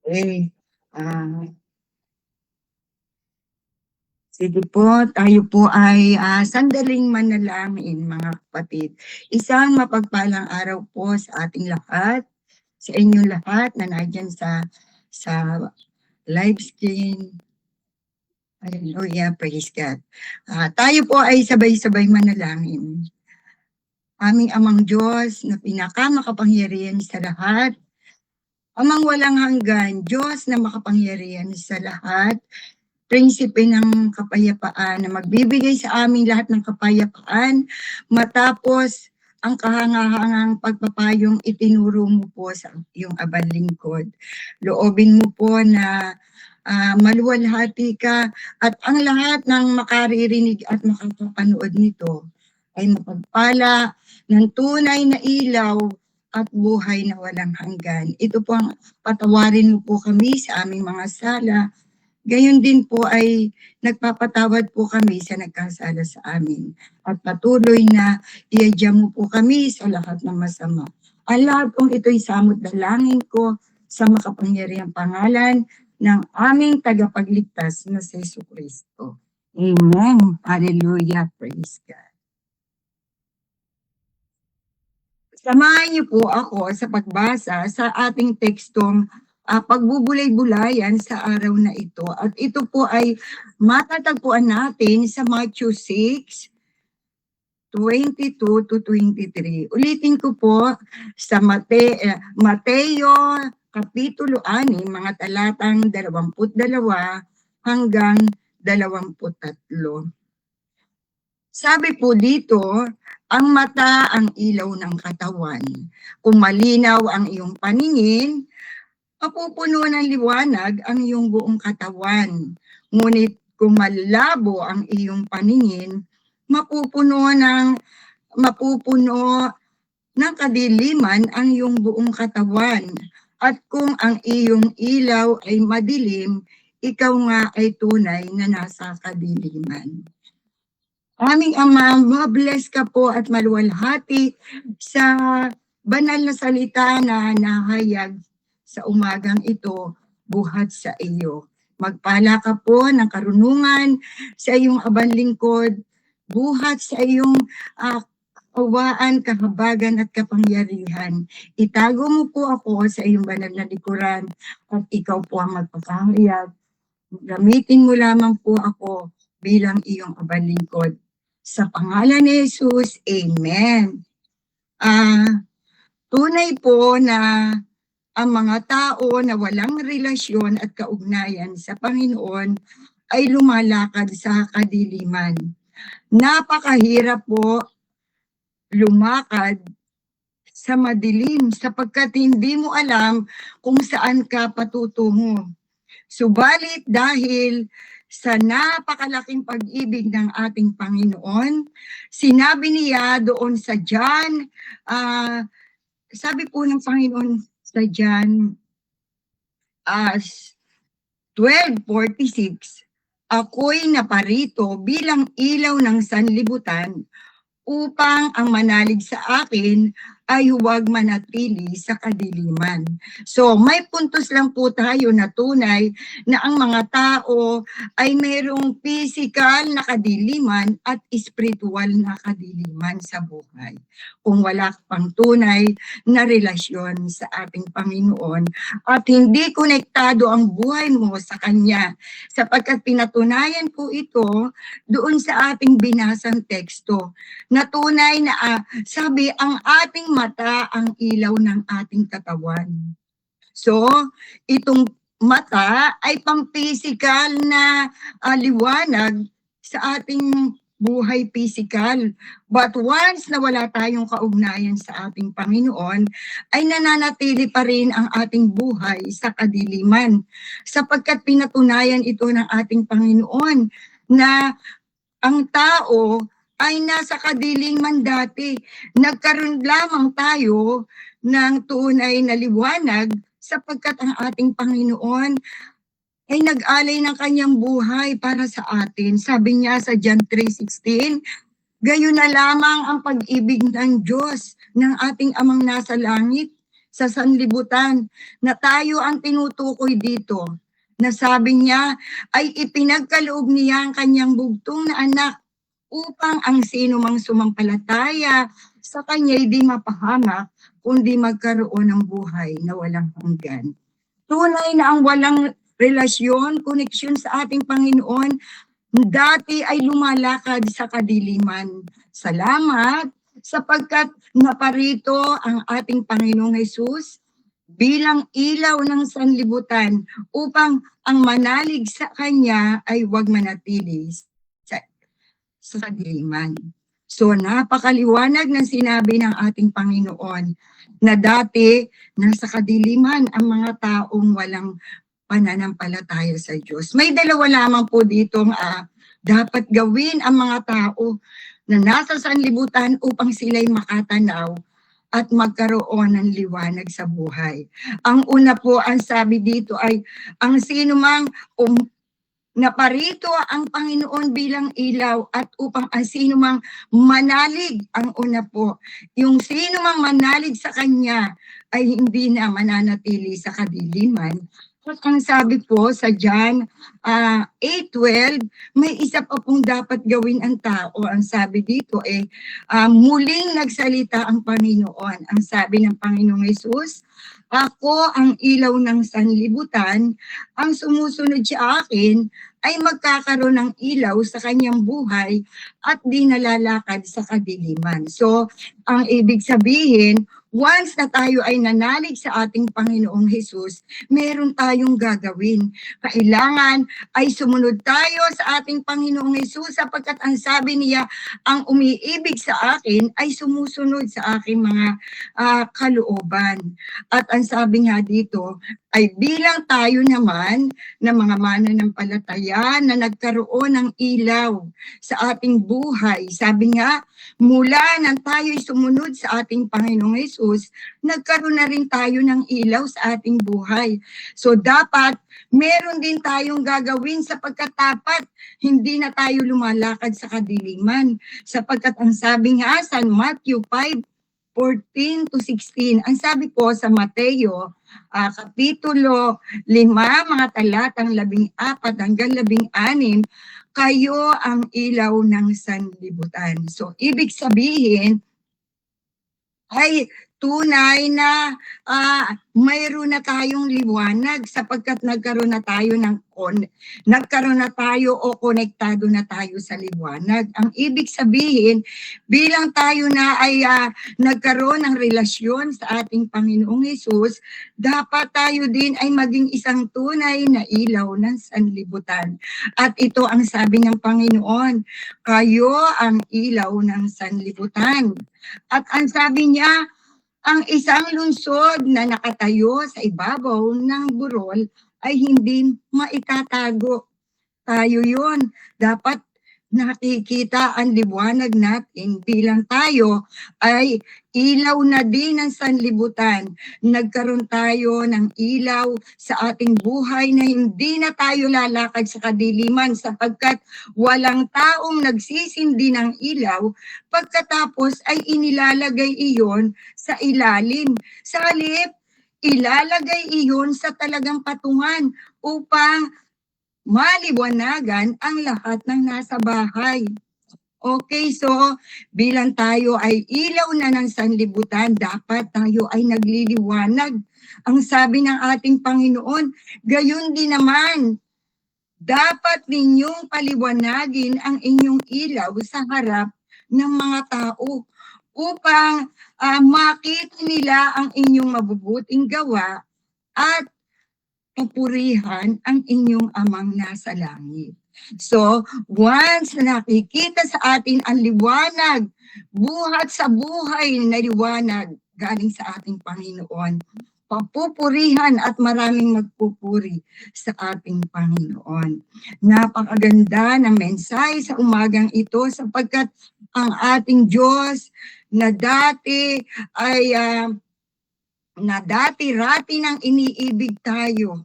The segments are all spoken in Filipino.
Okay. Ah, Sige po, tayo po ay sandaling manalangin mga kapatid. Isang mapagpalang araw po sa ating lahat, sa inyong lahat na nandyan sa live stream. Hallelujah, praise God. Tayo po ay sabay-sabay manalangin. Aming amang Diyos na pinakamakapangyarihan sa lahat, amang walang hanggan, Diyos na makapangyarihan sa lahat, prinsipe ng kapayapaan na magbibigay sa amin lahat ng kapayapaan matapos ang kahangahangang pagpapayong itinuro mo po sa iyong abang lingkod. Loobin mo po na maluwalhati ka at ang lahat ng makaririnig at makakapanood nito ay mapagpala ng tunay na ilaw at buhay na walang hanggan. Ito po ang patawarin mo po kami sa aming mga sala. Gayon din po ay nagpapatawad po kami sa nagkasala sa amin. At patuloy na iadya mo po kami sa lahat ng masama. Ang lahat pong ito'y samot dalangin ko sa makapangyarihang pangalan ng aming tagapagligtas na si Yesu Kristo. Amen. Hallelujah. Praise God. Samahan niyo po ako sa pagbasa sa ating tekstong pagbubulay-bulayan sa araw na ito. At ito po ay matatagpuan natin sa Matthew 6, 22 to 23. Ulitin ko po sa Mateo Kapitulo 6, mga talatang 22 hanggang 23. Sabi po dito, ang mata ang ilaw ng katawan. Kung malinaw ang iyong paningin, mapupuno ng liwanag ang iyong buong katawan. Ngunit kung malabo ang iyong paningin, mapupuno ng kadiliman ang iyong buong katawan. At kung ang iyong ilaw ay madilim, ikaw nga ay tunay na nasa kadiliman. Aming Ama, mabless ka po at maluwalhati sa banal na salita na nahayag sa umagang ito, buhat sa iyo. Magpala ka po ng karunungan sa iyong abang lingkod, buhat sa iyong awaan, kahabagan at kapangyarihan. Itago mo po ako sa iyong banal na likuran at ikaw po ang magpapahayag. Gamitin mo lamang po ako bilang iyong abang lingkod. Sa pangalan ni Jesus, Amen. Tunay po na ang mga tao na walang relasyon at kaugnayan sa Panginoon ay lumalakad sa kadiliman. Napakahirap po lumakad sa madilim sapagkat hindi mo alam kung saan ka patutungo. Subalit dahil sa napakalaking pag-ibig ng ating Panginoon, sinabi niya doon sa John, sabi po ng Panginoon sa John 12:46, ako'y naparito bilang ilaw ng sanlibutan upang ang manalig sa akin ay huwag manatili sa kadiliman. So may puntos lang po tayo na tunay na ang mga tao ay mayroong physical na kadiliman at spiritual na kadiliman sa buhay. Kung wala pang tunay na relasyon sa ating Panginoon at hindi konektado ang buhay mo sa Kanya, sapagkat pinatunayan po ito doon sa ating binasang teksto na tunay na sabi ang ating mata ang ilaw ng ating katawan. So, itong mata ay pang-physical na liwanag sa ating buhay physical. But once na wala tayong kaugnayan sa ating Panginoon, ay nananatili pa rin ang ating buhay sa kadiliman. Sapagkat pinatunayan ito ng ating Panginoon na ang tao ay nasa kadiliman dati. Nagkaroon lamang tayo ng tunay na liwanag sapagkat ang ating Panginoon ay nag-alay ng kanyang buhay para sa atin. Sabi niya sa John 3:16, gayon na lamang ang pag-ibig ng Diyos ng ating amang nasa langit sa sanlibutan na tayo ang tinutukoy dito, na sabi niya ay ipinagkaloob niya ang kanyang bugtong na anak upang ang sino mang sumampalataya sa kanya'y di mapahamak kundi magkaroon ng buhay na walang hanggan. Tunay na ang walang relasyon, koneksyon sa ating Panginoon dati ay lumalakad sa kadiliman. Salamat sapagkat naparito ang ating Panginoong Hesus bilang ilaw ng sanlibutan upang ang manalig sa Kanya ay huwag manatili sa kadiliman. So napakaliwanag ng sinabi ng ating Panginoon na dati nasa kadiliman ang mga taong walang pananampalataya sa Diyos. May dalawa lamang po ditong dapat gawin ang mga tao na nasa sanlibutan upang sila'y makatanaw at magkaroon ng liwanag sa buhay. Ang una po, ang sabi dito ay, ang sino mang naparito ang Panginoon bilang ilaw at upang ang sino mang manalig, ang una po, yung sino mang manalig sa Kanya ay hindi na mananatili sa kadiliman. At ang sabi po sa John 8:12, may isa pa pong dapat gawin ang tao. Ang sabi dito muling nagsalita ang Panginoon. Ang sabi ng Panginoong Hesus, ako ang ilaw ng sanlibutan, ang sumusunod sa akin ay magkakaroon ng ilaw sa kanyang buhay at di nalalakad sa kadiliman. So, ang ibig sabihin, once na tayo ay nanalig sa ating Panginoong Hesus, meron tayong gagawin. Kailangan ay sumunod tayo sa ating Panginoong Hesus sapagkat ang sabi niya, ang umiibig sa akin ay sumusunod sa aking mga kalooban. At ang sabi nga dito, ay bilang tayo naman na mga mananampalataya na nagkaroon ng ilaw sa ating buhay. Sabi nga, mula nang tayo'y sumunod sa ating Panginoong Hesus, nagkaroon na rin tayo ng ilaw sa ating buhay. So dapat meron din tayong gagawin sapagkat dapat hindi na tayo lumalakad sa kadiliman. Sapagkat ang sabi nga sa Matthew 5:14 to 16, ang sabi po sa Mateo, Kapitulo 5, mga talatang 14 hanggang 16, kayo ang ilaw ng sanlibutan. So, ibig sabihin, ay tunay na mayroon na tayong liwanag sapagkat nagkaroon na tayo o konektado na tayo sa liwanag. Ang ibig sabihin, bilang tayo na ay nagkaroon ng relasyon sa ating Panginoong Hesus, dapat tayo din ay maging isang tunay na ilaw ng sanlibutan. At ito ang sabi ng Panginoon, kayo ang ilaw ng sanlibutan. At ang sabi niya, ang isang lungsod na nakatayo sa ibabaw ng burol ay hindi maitatago. Tayo yon. Dapat nakikita ang liwanag natin bilang tayo ay ilaw na din ng sanlibutan. Nagkaroon tayo ng ilaw sa ating buhay na hindi na tayo lalakad sa kadiliman sapagkat walang taong nagsisindi ng ilaw pagkatapos ay inilalagay iyon sa ilalim. Sa halip, ilalagay iyon sa talagang patungan upang maliwanagan ang lahat ng nasa bahay. Okay, so bilang tayo ay ilaw na ng sanlibutan, dapat tayo ay nagliliwanag. Ang sabi ng ating Panginoon, gayon din naman, dapat ninyong paliwanagin ang inyong ilaw sa harap ng mga tao upang makita nila ang inyong mabubuting gawa at papurihan ang inyong amang nasa langit. So, once na nakikita sa atin ang liwanag, buhat sa buhay na liwanag galing sa ating Panginoon, papupurihan at maraming magpupuri sa ating Panginoon. Napakaganda ng mensahe sa umagang ito sapagkat ang ating Diyos na dati ay na dati-rati nang iniibig tayo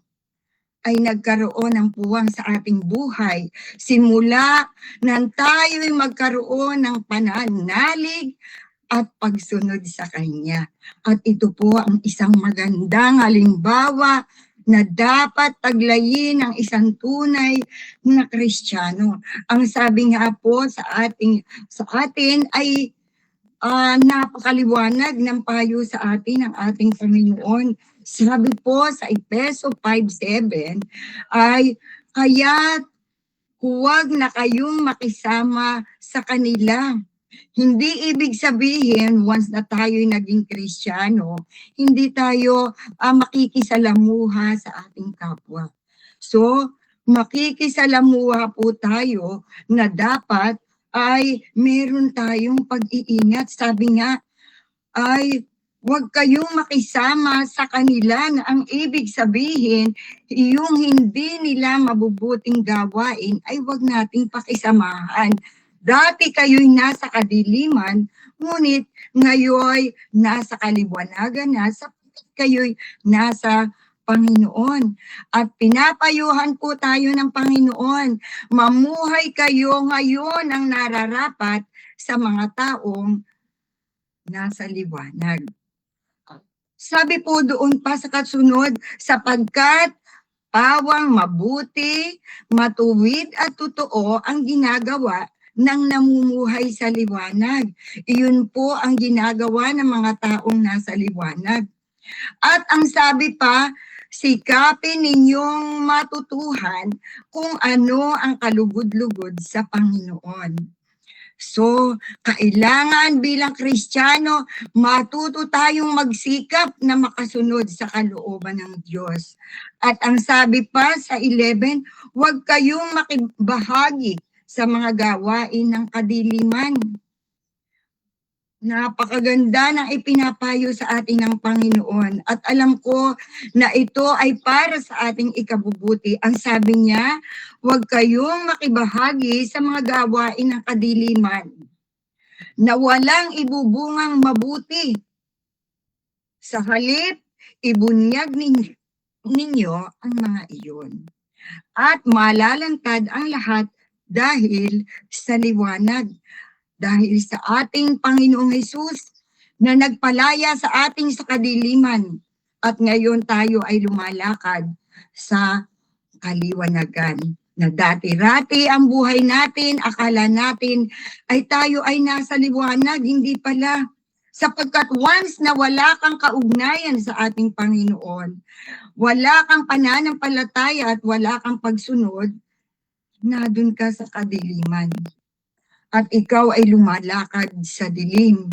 ay nagkaroon ng puwang sa ating buhay. Simula nang tayo'y magkaroon ng pananalig, at pagsunod sa Kanya. At ito po ang isang magandang halimbawa na dapat taglayin ng isang tunay na Kristiyano. Ang sabi nga po sa atin ay napakaliwanag ng payo sa atin ng ating Panginoon. Sabi po sa Efeso 5:7 ay kaya't huwag na kayong makisama sa kanila. Hindi ibig sabihin, once na tayo'y naging Kristiyano, hindi tayo makikisalamuha sa ating kapwa. So, makikisalamuha po tayo na dapat ay meron tayong pag-iingat. Sabi nga, ay huwag kayong makisama sa kanila na ang ibig sabihin, yung hindi nila mabubuting gawain ay huwag nating pakisamahan. Dati kayo'y nasa kadiliman, ngunit ngayon nasa kaliwanagan na sapagkat kayo'y nasa Panginoon. At pinapayuhan po tayo ng Panginoon, mamuhay kayo ngayon ang nararapat sa mga taong nasa liwanag. Sabi po doon pa sa kasunod, sapagkat pawang mabuti, matuwid at totoo ang ginagawa ng namumuhay sa liwanag. Iyon po ang ginagawa ng mga taong nasa liwanag. At ang sabi pa, sikapin ninyong matutuhan kung ano ang kalugod-lugod sa Panginoon. So, kailangan bilang Kristiyano, matuto tayong magsikap na makasunod sa kalooban ng Diyos. At ang sabi pa sa 11, huwag kayong makibahagi sa mga gawain ng kadiliman. Napakaganda ng ipinapayo sa atin ng Panginoon. At alam ko na ito ay para sa ating ikabubuti. Ang sabi niya, huwag kayong makibahagi sa mga gawain ng kadiliman na walang ibubungang mabuti. Sa halip, ibunyag ninyo ang mga iyon. At malalantad ang lahat dahil sa liwanag. Dahil sa ating Panginoong Hesus na nagpalaya sa ating sa kadiliman at ngayon tayo ay lumalakad sa kaliwanagan. Na dati-rati ang buhay natin, akala natin ay tayo ay nasa liwanag, hindi pala. Sapagkat once na wala kang kaugnayan sa ating Panginoon, wala kang pananampalataya at wala kang pagsunod, nadun ka sa kadiliman. At ikaw ay lumalakad sa dilim.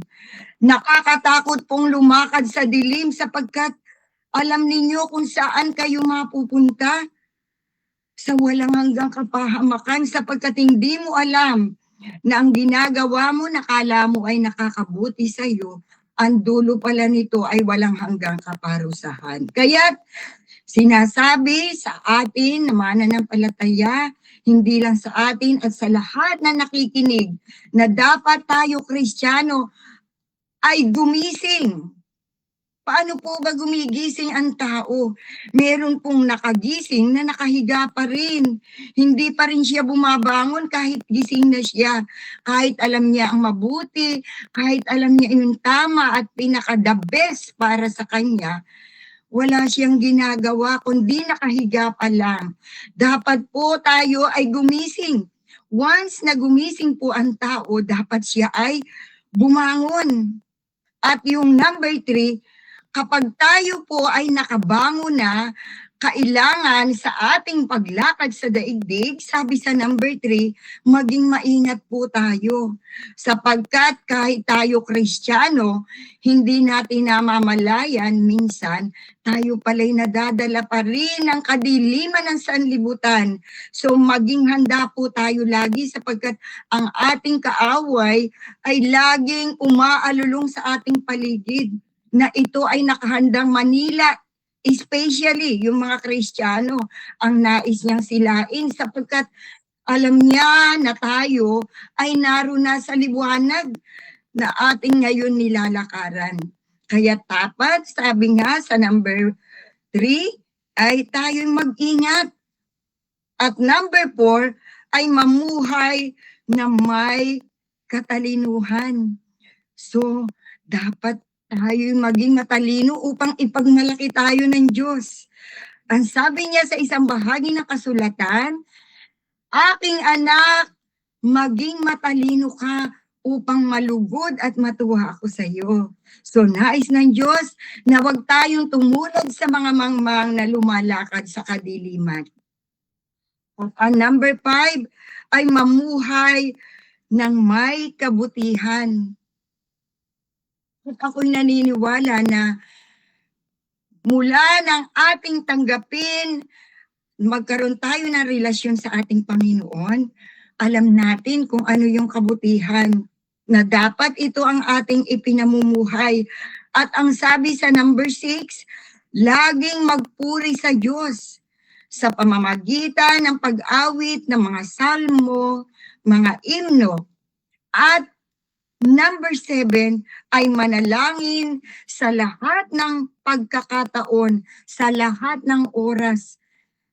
Nakakatakot pong lumakad sa dilim sapagkat alam ninyo kung saan kayo mapupunta sa walang hanggang kapahamakan sapagkat hindi mo alam na ang ginagawa mo, nakala mo ay nakakabuti sa iyo, ang dulo pala nito ay walang hanggang kaparusahan. Kaya sinasabi sa atin na mananampalataya, hindi lang sa atin at sa lahat na nakikinig, na dapat tayo Kristiyano ay gumising. Paano po ba gumigising ang tao? Meron pong nakagising na nakahiga pa rin. Hindi pa rin siya bumabangon kahit gising na siya. Kahit alam niya ang mabuti, kahit alam niya yung tama at pinaka-the best para sa kanya, wala siyang ginagawa kundi nakahiga pa lang. Dapat po tayo ay gumising. Once na gumising po ang tao, dapat siya ay bumangon. At yung number 3, kapag tayo po ay nakabangon na, kailangan sa ating paglakad sa daigdig, sabi sa number 3, maging maingat po tayo. Sapagkat kahit tayo Kristiyano, hindi natin namamalayan minsan, tayo pala'y nadadala pa rin ng kadiliman ng sanlibutan. So maging handa po tayo lagi sapagkat ang ating kaaway ay laging umaalulong sa ating paligid na ito ay nakahandang manila. Especially yung mga Kristiyano, ang nais niyang silain sapagkat alam niya na tayo ay naroon na sa liwanag na ating ngayon nilalakaran. Kaya dapat, sabi nga sa number 3, ay tayong mag-ingat. At number 4 ay mamuhay na may katalinuhan. So, dapat tayo maging matalino upang ipagmalaki tayo ng Diyos. Ang sabi niya sa isang bahagi ng kasulatan, "Aking anak, maging matalino ka upang malugod at matuwa ako sa iyo." So nais ng Diyos na wag tayong tumulad sa mga mangmang na lumalakad sa kadiliman. At ang number 5 ay mamuhay ng may kabutihan. At ako'y naniniwala na mula ng ating tanggapin, magkaroon tayo ng relasyon sa ating Panginoon, alam natin kung ano yung kabutihan na dapat ito ang ating ipinamumuhay. At ang sabi sa number 6, laging magpuri sa Diyos sa pamamagitan ng pag-awit ng mga salmo, mga imno. At number 7 ay manalangin sa lahat ng pagkakataon, sa lahat ng oras.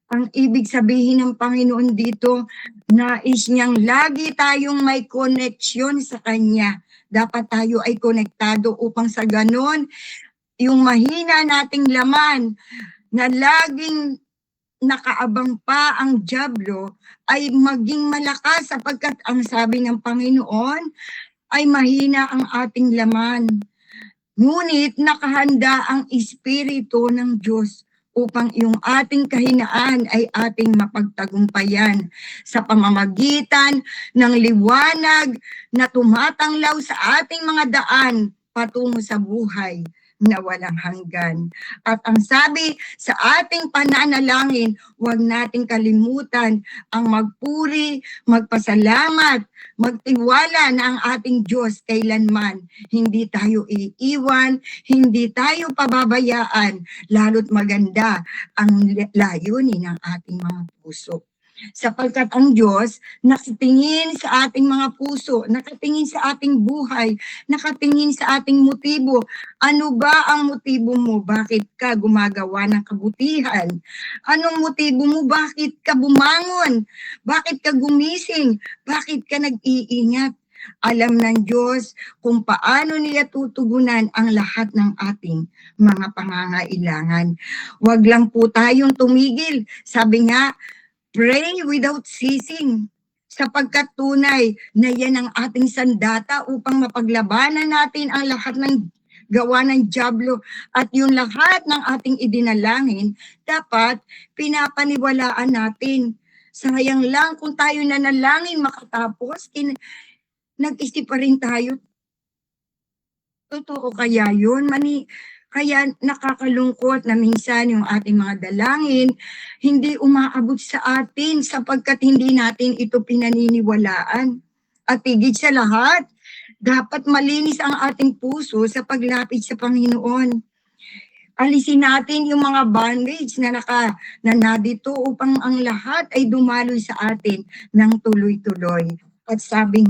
Ang ibig sabihin ng Panginoon dito, nais niyang lagi tayong may koneksyon sa Kanya. Dapat tayo ay konektado upang sa ganon, yung mahina nating laman na laging nakaabang pa ang dyablo ay maging malakas sapagkat ang sabi ng Panginoon ay mahina ang ating laman. Ngunit nakahanda ang Espiritu ng Diyos upang yung ating kahinaan ay ating mapagtagumpayan sa pamamagitan ng liwanag na tumatanglaw sa ating mga daan patungo sa buhay na walang hanggan. At ang sabi sa ating pananalangin, huwag nating kalimutan ang magpuri, magpasalamat, magtiwala na ang ating Diyos kailanman hindi tayo iiwan, hindi tayo pababayaan, lalo't maganda ang layunin ng ating mga puso. Sapagkat ang Diyos nakatingin sa ating mga puso, nakatingin sa ating buhay, nakatingin sa ating motibo. Ano ba ang motibo mo? Bakit ka gumagawa ng kabutihan? Anong motibo mo? Bakit ka bumangon? Bakit ka gumising? Bakit ka nag-iingat? Alam ng Diyos kung paano niya tutugunan ang lahat ng ating mga pangangailangan. Huwag lang po tayong tumigil. Sabi nga, pray without ceasing. Sapagkat tunay na yan ang ating sandata upang mapaglabanan natin ang lahat ng gawa ng dyablo at yung lahat ng ating idinalangin, dapat pinapaniwalaan natin. Sayang lang kung tayo nanalangin makatapos, nag-isip pa rin tayo. Totoo kaya yun? Kaya nakakalungkot na minsan yung ating mga dalangin hindi umaabot sa atin sapagkat hindi natin ito pinaniniwalaan. At higit sa lahat, dapat malinis ang ating puso sa paglapit sa Panginoon. Alisin natin yung mga bondage na nadito upang ang lahat ay dumaloy sa atin ng tuloy-tuloy. At sabi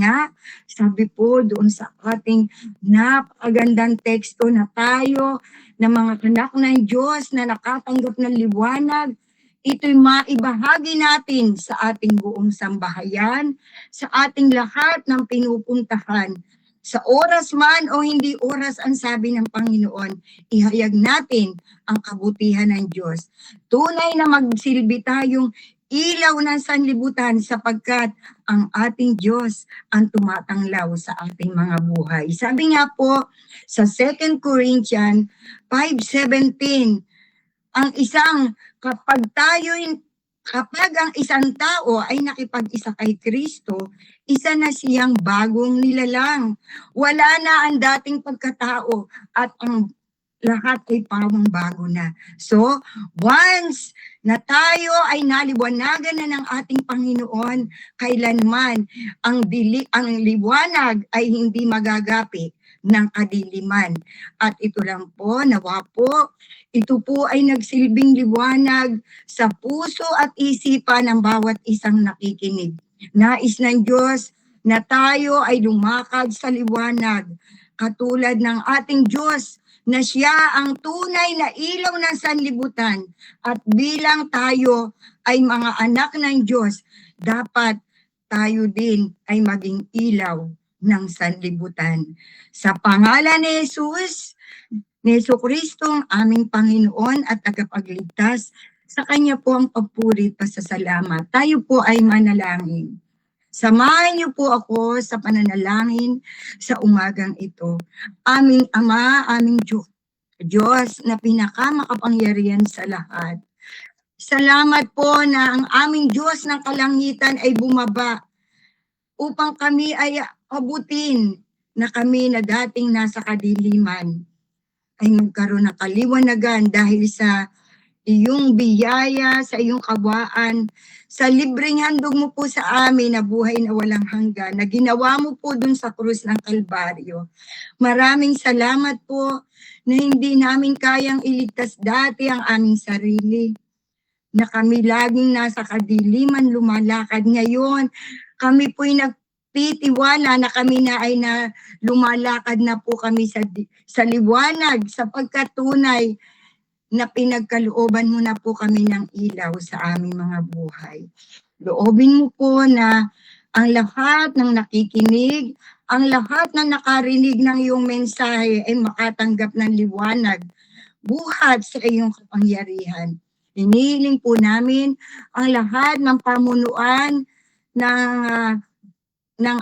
po doon sa ating napakagandang teksto na tayo na mga anak ng Diyos na nakatanggap ng liwanag, ito'y maibahagi natin sa ating buong sambahayan, sa ating lahat ng pinupuntahan. Sa oras man o hindi oras ang sabi ng Panginoon, ihayag natin ang kabutihan ng Diyos. Tunay na magsilbi tayong ilaw ng sanlibutan sapagkat ang ating Diyos ang tumatanglaw sa ating mga buhay. Sabi nga po sa 2 Corinthians 5:17, kapag ang isang tao ay nakipag-isa kay Kristo, isa na siyang bagong nilalang. Wala na ang dating pagkatao at ang lahat ay pawang bago na. So, once na tayo ay naliwanagan na ng ating Panginoon, kailanman ang liwanag ay hindi magagapi ng kadiliman. At ito lang po, nawa po, ito po ay nagsilbing liwanag sa puso at isipan ng bawat isang nakikinig. Nais ng Diyos na tayo ay lumakad sa liwanag, katulad ng ating Diyos na siya ang tunay na ilaw ng sanlibutan at bilang tayo ay mga anak ng Diyos, dapat tayo din ay maging ilaw ng sanlibutan. Sa pangalan ni Jesus, ni Jesucristo, ang aming Panginoon at tagapagligtas, sa Kanya po ang papuri at pasasalamat. Tayo po ay manalangin. Samahan niyo po ako sa pananalangin sa umagang ito. Aming Ama, aming Diyos na pinakamakapangyarihan sa lahat. Salamat po na ang aming Diyos ng kalangitan ay bumaba upang kami ay abutin na kami na dating nasa kadiliman ay magkaroon ng kaliwanagan dahil sa iyong biyaya, sa iyong kabaan, sa libreng handog mo po sa amin na buhay na walang hanggan, na ginawa mo po dun sa krus ng Kalbaryo. Maraming salamat po na hindi namin kayang iligtas dati ang aming sarili, na kami laging nasa kadiliman lumalakad. Ngayon, kami po'y nagtitiwala na kami na ay na lumalakad na po kami sa liwanag, sapagkat tunay na pinagkalooban mo na po kami ng ilaw sa aming mga buhay. Loobin mo po na ang lahat ng nakikinig, ang lahat na nakarinig ng iyong mensahe ay makatanggap ng liwanag, buhat sa iyong kapangyarihan. Hinihiling po namin ang lahat ng pamunuan ng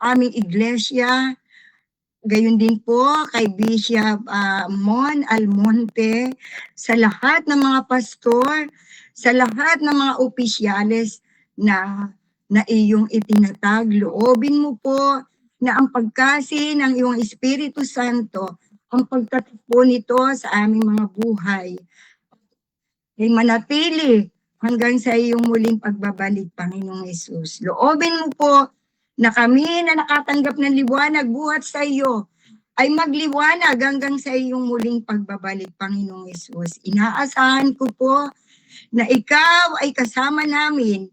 aming iglesia. Gayon din po kay Bishop Mon Almonte, sa lahat ng mga pastor, sa lahat ng mga opisyales na iyong itinatag. Loobin mo po na ang pagkasi ng iyong Espiritu Santo, ang pagtatagpo nito sa aming mga buhay, ay manatili hanggang sa iyong muling pagbabalik, Panginoong Hesus. Loobin mo po na kami na nakatanggap ng liwanag buhat sa iyo ay magliwanag hanggang sa iyong muling pagbabalik, Panginoong Hesus. Inaasahan ko po na ikaw ay kasama namin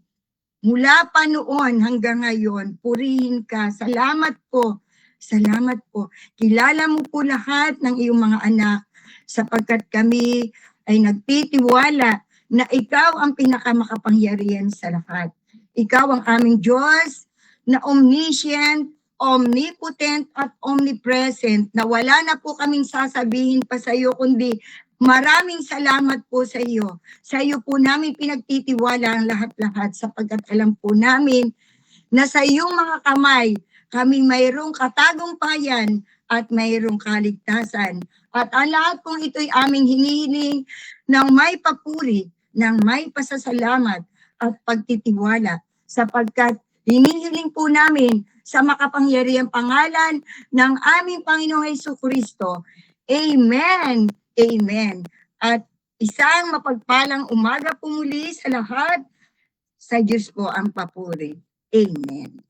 mula pa noon hanggang ngayon. Purihin ka. Salamat po. Salamat po. Kilala mo po lahat ng iyong mga anak, sapagkat kami ay nagtitiwala na ikaw ang pinakamakapangyarihan sa lahat. Ikaw ang aming Diyos na omniscient, omnipotent at omnipresent, na wala na po kaming sasabihin pa sa iyo kundi maraming salamat po sa iyo. Sa iyo po namin pinagtitiwala ang lahat-lahat, sapagkat alam po namin na sa iyong mga kamay kami mayroong katagumpayan at mayroong kaligtasan. At ang lahat kong ito'y aming hinihiling ng may papuri, ng may pasasalamat at pagtitiwala, sapagkat hinihiling po namin sa makapangyarihang pangalan ng aming Panginoong Jesucristo. Amen. Amen. At isang mapagpalang umaga po muli sa lahat. Sa Diyos po ang papuri. Amen.